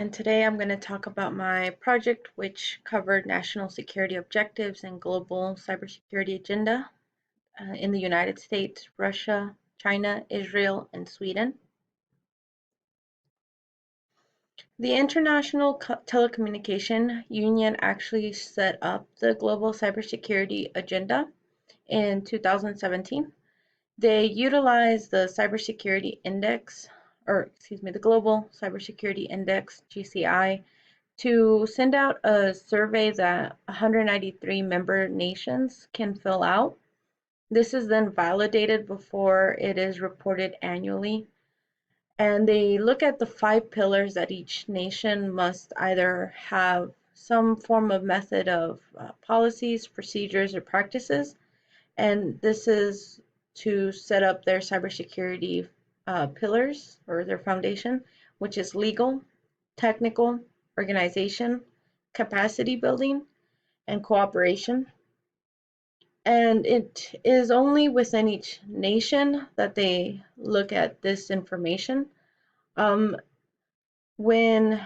and today I'm going to talk about my project, which covered national security objectives and global cybersecurity agenda in the United States, Russia, China, Israel, and Sweden. The International Telecommunication Union actually set up the global cybersecurity agenda in 2017. They utilized the Cybersecurity Index, the Global Cybersecurity Index, GCI, to send out a survey that 193 member nations can fill out. This is then validated before it is reported annually. And they look at the 5 pillars that each nation must either have some form of method of policies, procedures, or practices. And this is to set up their cybersecurity pillars or their foundation, which is legal, technical, organization, capacity building, and cooperation. And it is only within each nation that they look at this information. Um, when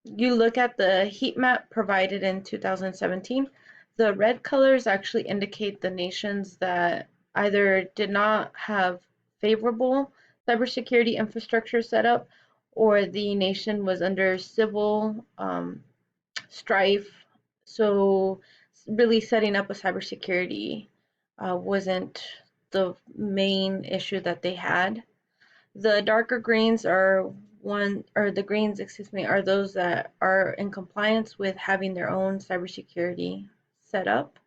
you look at the heat map provided in 2017, the red colors actually indicate the nations that either did not have favorable cybersecurity infrastructure set up, or the nation was under civil strife. So really setting up a cybersecurity wasn't the main issue that they had. The darker greens are the greens, excuse me, are those that are in compliance with having their own cybersecurity set up.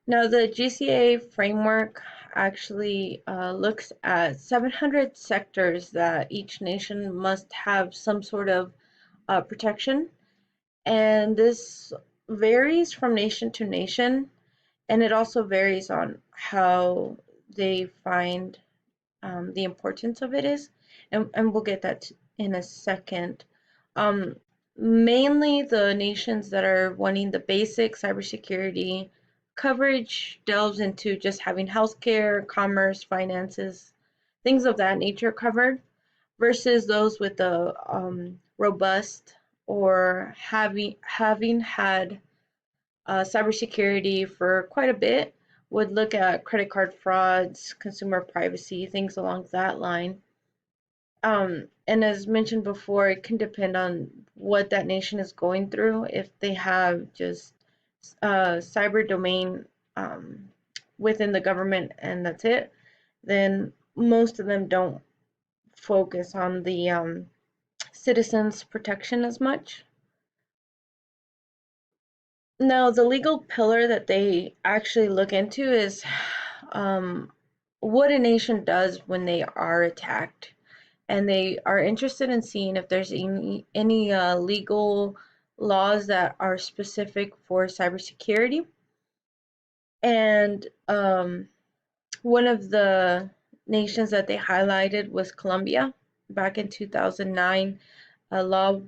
Now, the GCA framework actually looks at 700 sectors that each nation must have some sort of protection, and this varies from nation to nation, and it also varies on how they find the importance of it is, and we'll get that in a second. Um, Mainly the nations that are wanting the basic cybersecurity coverage delves into just having healthcare, commerce, finances, things of that nature covered, versus those with the robust or having had cybersecurity for quite a bit would look at credit card frauds, consumer privacy, things along that line. And as mentioned before, it can depend on what that nation is going through. If they have just cyber domain within the government and that's it, then most of them don't focus on the citizens' protection as much. Now, the legal pillar that they actually look into is um, what a nation does when they are attacked, and they are interested in seeing if there's any legal laws that are specific for cybersecurity. And one of the nations that they highlighted was Colombia. Back in 2009, Law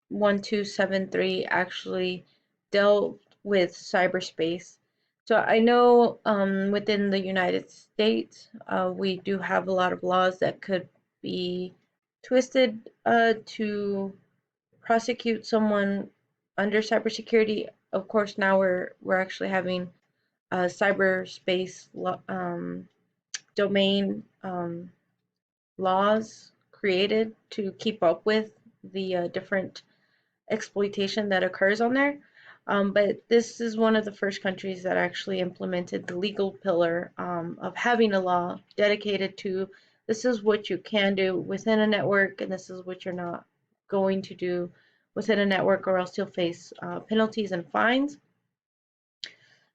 1273 actually dealt with cyberspace. So I know within the United States, we do have a lot of laws that could be twisted to prosecute someone under cybersecurity. Of course, now we're actually having cyberspace domain laws created to keep up with the different exploitation that occurs on there. But this is one of the first countries that actually implemented the legal pillar of having a law dedicated to this is what you can do within a network, and this is what you're not going to do within a network, or else you'll face penalties and fines.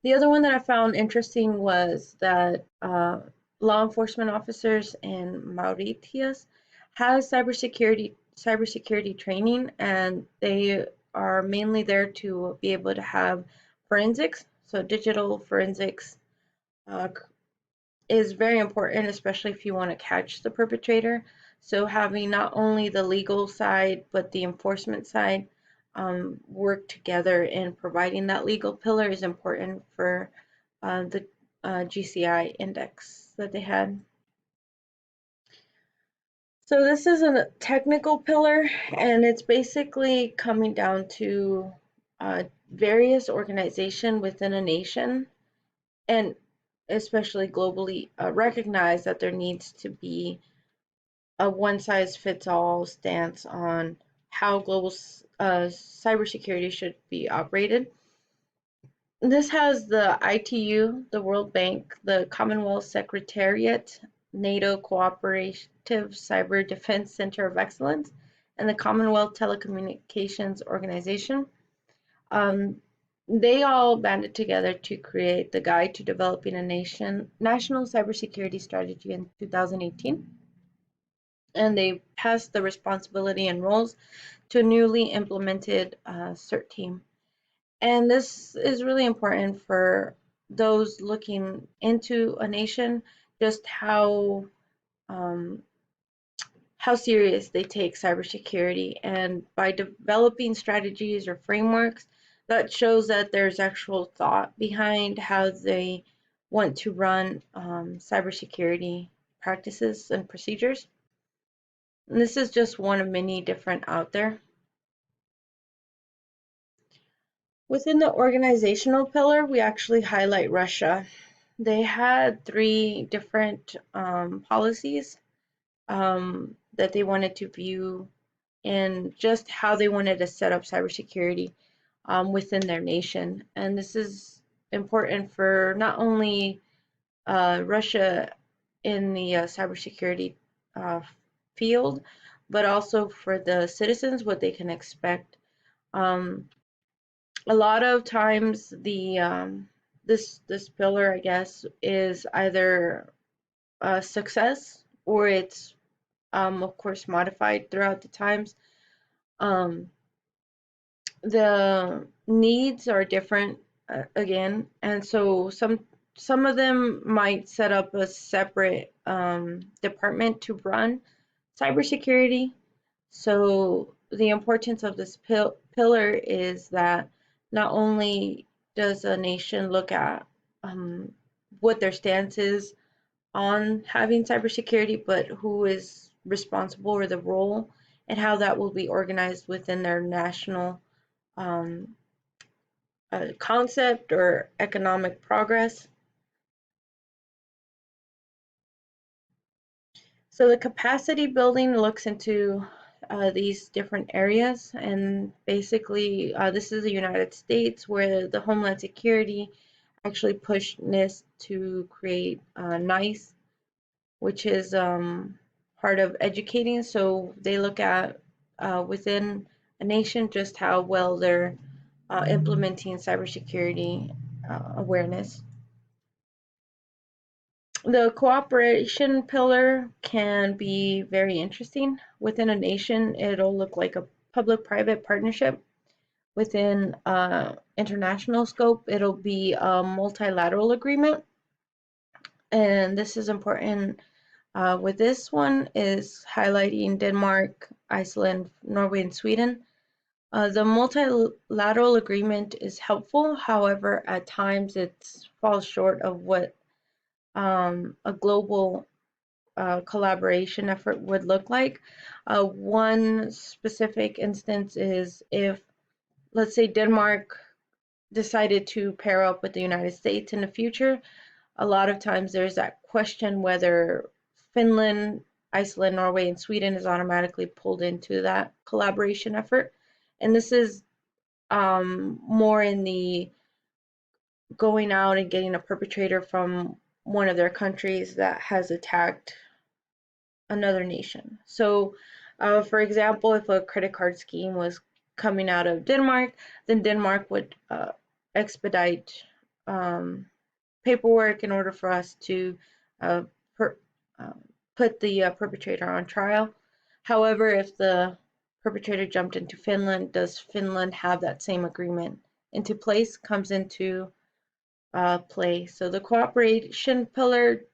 The other one that I found interesting was that law enforcement officers in Mauritius has cybersecurity training, and they are mainly there to be able to have forensics. So digital forensics uh, is very important, especially if you want to catch the perpetrator. So having not only the legal side but the enforcement side work together in providing that legal pillar is important for the GCI index that they had. So this is a technical pillar, and it's basically coming down to various organization within a nation, and especially globally, recognize that there needs to be a one size fits all stance on how global cybersecurity should be operated. This has the ITU, the World Bank, the Commonwealth Secretariat, NATO Cooperative Cyber Defense Center of Excellence, and the Commonwealth Telecommunications Organization. Um, they all banded together to create the Guide to Developing a National Cybersecurity Strategy in 2018, and they passed the responsibility and roles to a newly implemented CERT team. And this is really important for those looking into a nation, just um, how serious they take cybersecurity. And by developing strategies or frameworks, that shows that there's actual thought behind how they want to run cybersecurity practices and procedures. And this is just one of many different out there. Within the organizational pillar, we actually highlight Russia. They had three different policies that they wanted to view and just how they wanted to set up cybersecurity within their nation. And this is important for not only Russia in the cybersecurity uh, field, but also for the citizens, what they can expect. Um, a lot of times, the this pillar, I guess, is either a success or it's of course modified throughout the times. Um, the needs are different again, and so some of them might set up a separate department to run cybersecurity. So the importance of this pillar is that not only does a nation look at um, what their stance is on having cybersecurity, but who is responsible or the role and how that will be organized within their national um, concept or economic progress. So the capacity building looks into these different areas, and basically, this is the United States where the Homeland Security actually pushed NIST to create NICE, which is part of educating. So they look at within a nation just how well they're implementing cybersecurity awareness. The cooperation pillar can be very interesting. Within a nation, it'll look like a public-private partnership. Within international scope, it'll be a multilateral agreement. And this is important with this one is highlighting Denmark, Iceland, Norway, and Sweden. The multilateral agreement is helpful. However, at times it falls short of what a global collaboration effort would look like. One specific instance is if, let's say, Denmark decided to pair up with the United States in the future, a lot of times there's that question whether Finland, Iceland, Norway, and Sweden is automatically pulled into that collaboration effort. And this is more in the going out and getting a perpetrator from one of their countries that has attacked another nation. So, for example, if a credit card scheme was coming out of Denmark, then Denmark would expedite um, paperwork in order for us to uh, per, uh, put the perpetrator on trial. However, if the perpetrator jumped into Finland, does Finland have that same agreement into place? Comes into play. So the cooperation pillar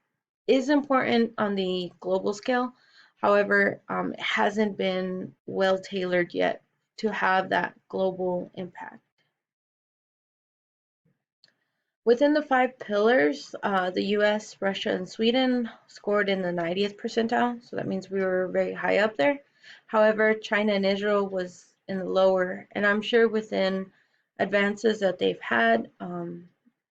is important on the global scale. However, it hasn't been well tailored yet to have that global impact. Within the five pillars, the US, Russia, and Sweden scored in the 90th percentile, so that means we were very high up there. However, China and Israel was in the lower, and I'm sure within advances that they've had,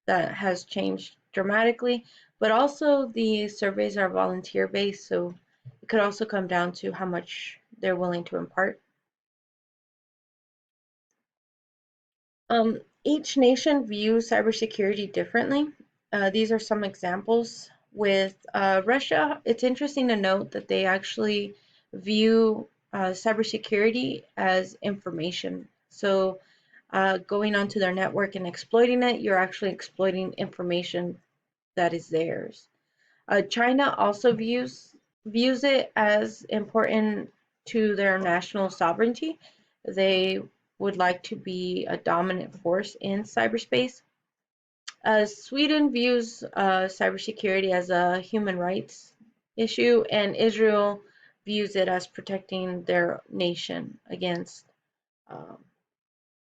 that has changed dramatically. But also, the surveys are volunteer based, so it could also come down to how much they're willing to impart. Each nation views cybersecurity differently. These are some examples. With Russia, it's interesting to note that they actually view cybersecurity as information. So, going onto their network and exploiting it, you're actually exploiting information that is theirs. China also views it as important to their national sovereignty. They would like to be a dominant force in cyberspace. Sweden views cybersecurity as a human rights issue, and Israel views it as protecting their nation against um,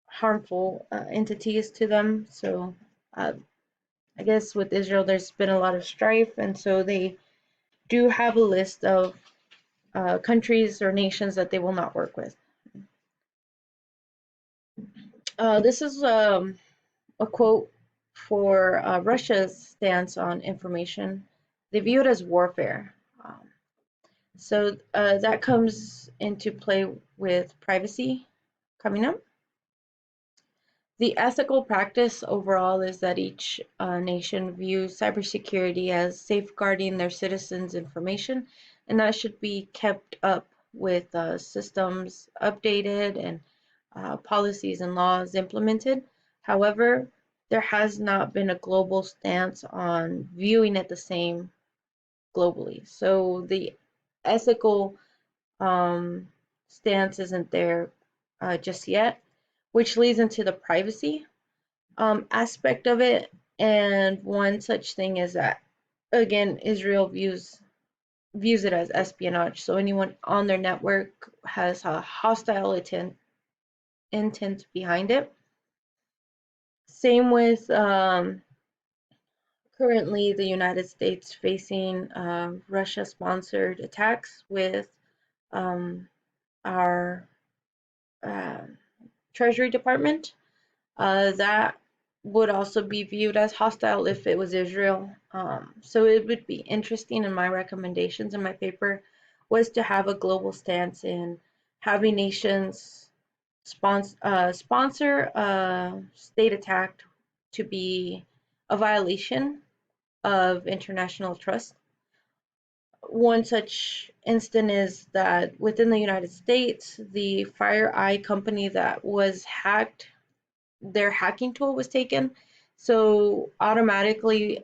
harmful entities to them. So, uh, I guess with Israel, there's been a lot of strife, and so they do have a list of countries or nations that they will not work with. This is a quote for Russia's stance on information. They view it as warfare. So that comes into play with privacy coming up. The ethical practice overall is that each nation views cybersecurity as safeguarding their citizens' information, and that should be kept up with systems updated and policies and laws implemented. However, there has not been a global stance on viewing it the same globally. So the ethical um, stance isn't there just yet, which leads into the privacy aspect of it. And one such thing is that, again, Israel views it as espionage. So anyone on their network has a hostile intent behind it. Same with currently the United States facing Russia-sponsored attacks with um, our uh, Treasury Department. That would also be viewed as hostile if it was Israel. So it would be interesting, and my recommendations in my paper was to have a global stance in having nations sponsor a state attack to be a violation of international trust. One such instance is that within the United States, the FireEye company that was hacked, their hacking tool was taken. So automatically,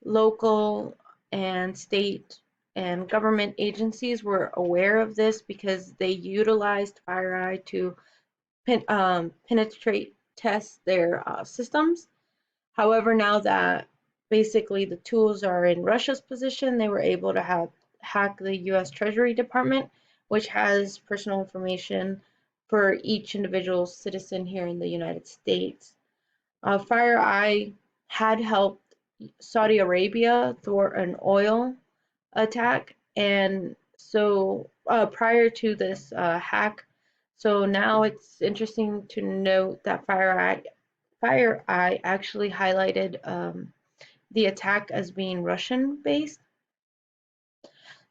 local and state and government agencies were aware of this because they utilized FireEye to penetrate test their systems. However, now that basically the tools are in Russia's position, they were able to hack the US Treasury Department, which has personal information for each individual citizen here in the United States. FireEye had helped Saudi Arabia thwart an oil attack, and so prior to this hack, so now it's interesting to note that FireEye actually highlighted the attack as being Russian based.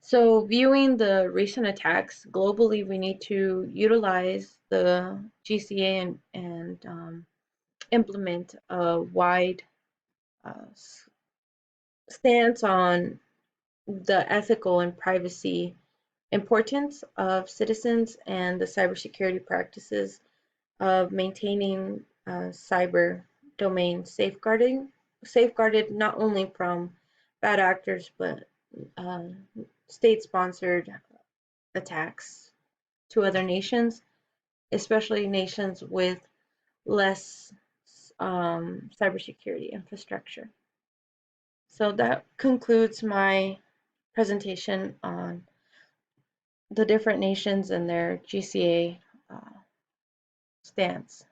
So, viewing the recent attacks globally, we need to utilize the GCA and implement a wide uh, stance on the ethical and privacy importance of citizens and the cybersecurity practices of maintaining cyber domain safeguarded not only from bad actors but uh, state-sponsored attacks to other nations, especially nations with less cybersecurity infrastructure. So that concludes my presentation on the different nations and their GCA stance.